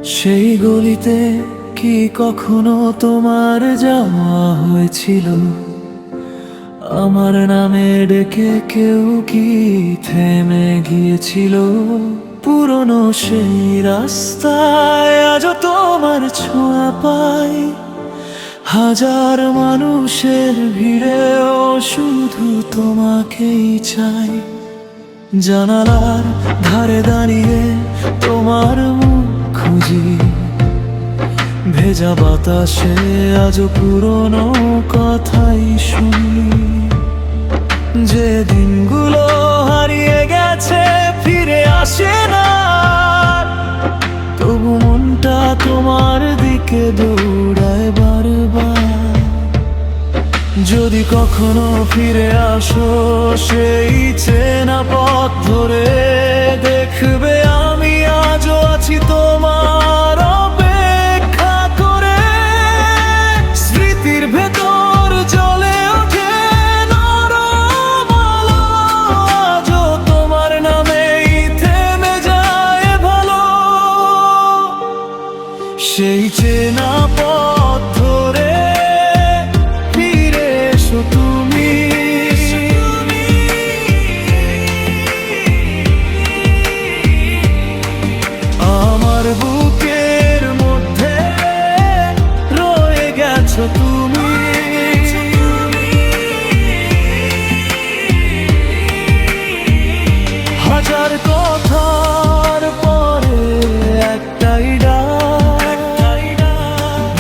সেই গলিতে কি কখনো তোমার যাওয়া হয়েছিল? আমার নামে ডেকে কেউ কি থেমে গিয়েছিল? পুরনো সেই রাস্তায় আজও তোমার ছোঁয়া পাই, হাজার মানুষের ভিড়েও শুধু তোমাকেই চাই। জানালার ধারে দাঁড়িয়ে তোমার মুখ খুঁজি, ভেজা বাতাসে আজও পুরনো কথাই শুনি। যে দিনগুলো হারিয়ে গেছে ফিরে আসে না, তবু মনটা তোমার দিকে দৌড়ায় বারবার। যদি কখনো ফিরে আসো সেই চেনা পথ ধরে, দেখবে আমি আজও আছি তোমার অপেক্ষা করে। স্মৃতির ভেতর জ্বলে ওঠে নরম আলো, আজও তোমার নামেই থেমে যায় ভালো। সেই চেনা পথ ধরে ফিরে এসো তুমি। আমার বুকের মধ্যে রয়ে গেছো তুমি। হাজার কথার পরে একটাই ডাক,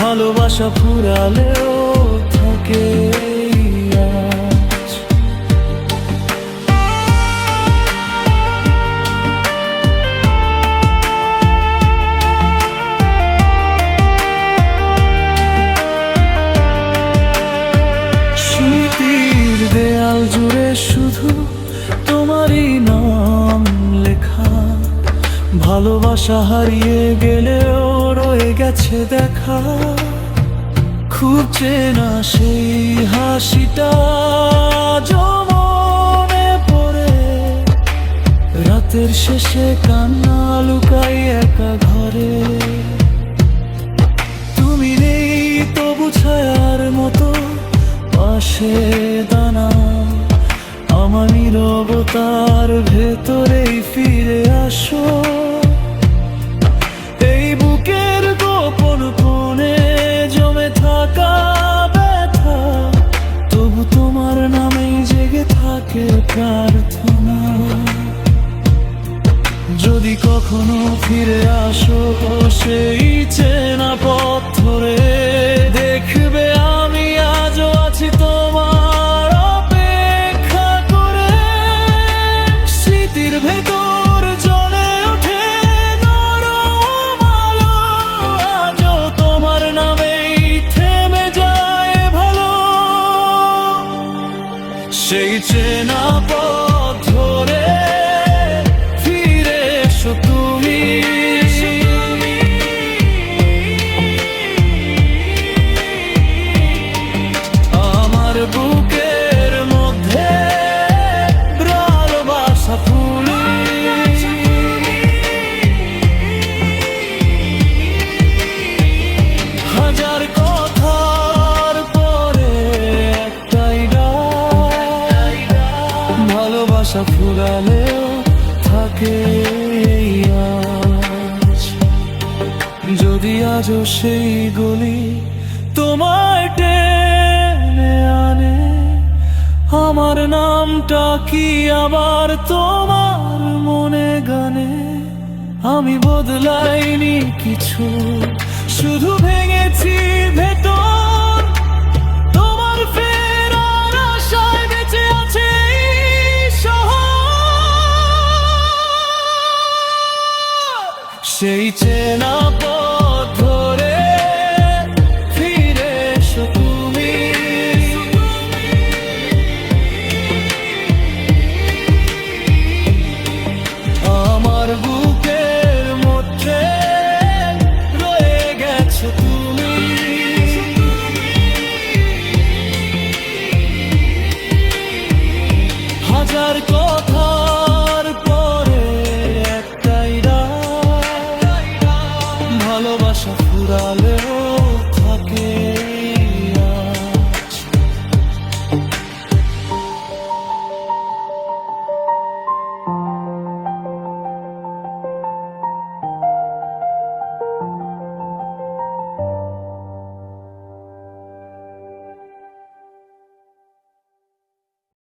ভালোবাসা ফুরালেও থাকে আজ। স্মৃতির দেয়াল জুড়ে শুধু তোমারই নাম লেখা, ভালোবাসা হারিয়ে গেলেও রয়ে গেছে দেখা। খুব চেনা সেই হাসিটা মনে পড়ে, রাতের শেষে কান্না লুকাই একা ঘরে। তুমি নেই তবু ছায়ার মতো পাশে দানা, আমার নীরবতার ভেতরেই ফিরে আসো। এই বুকের গোপন কোণে জমে থাকা ব্যথা, তবু তোমার নামেই জেগে থাকে প্রার্থনা। যদি কখনো ফিরে আসো সেই চেনা পথ ধরে, দেখবে আমি আজও আছি তোমার অপেক্ষা করে। স্মৃতির ভেতর জ্বলে ওঠে নরম আলো, আজও তোমার নামেই থেমে যায় ভালো। সেই চেনা পথ ধরে ফিরে এসো তুমি। আমার বুকের মধ্যে ভালোবাসা ফুলে, হাজার কথার পরে একটাই ডাক, ভালোবাসা ফুরালেও থাকে আজ। যদি আজও সেই গলি তোমায় টেনে আনে, আমার নামটা কি আবার তোমার মনে গানে? আমি বদলাইনি কিছু, শুধু ভেঙেছি